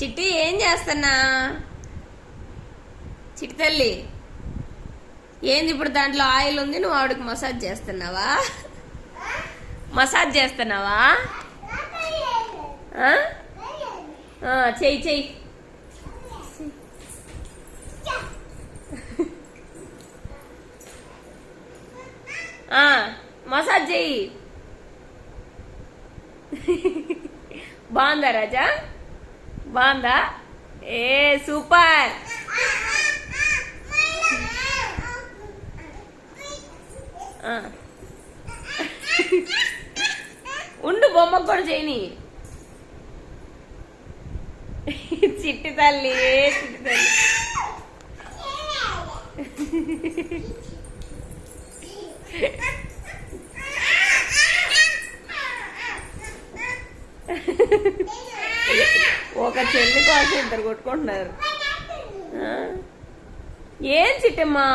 చిట్టి ఏం చేస్తున్నా? చిట్టి తల్లి ఏంది ఇప్పుడు దాంట్లో ఆయిల్ ఉంది, నువ్వు ఆవిడకి మసాజ్ చేస్తున్నావా? మసాజ్ చేస్తున్నావా? చెయ్యి చెయ్యి. మసాజ్ చెయ్యి. బాగుందా రాజా? బాగుందా? ఏ సూపర్. ఉండు, బొమ్మకు కూడా చేయని. చిట్టి తల్లి, చిట్టి తల్లి. ఒక చెల్లి కోసం ఇద్దరు కొట్టుకుంటున్నారు. ఏం చిట్టమ్మా?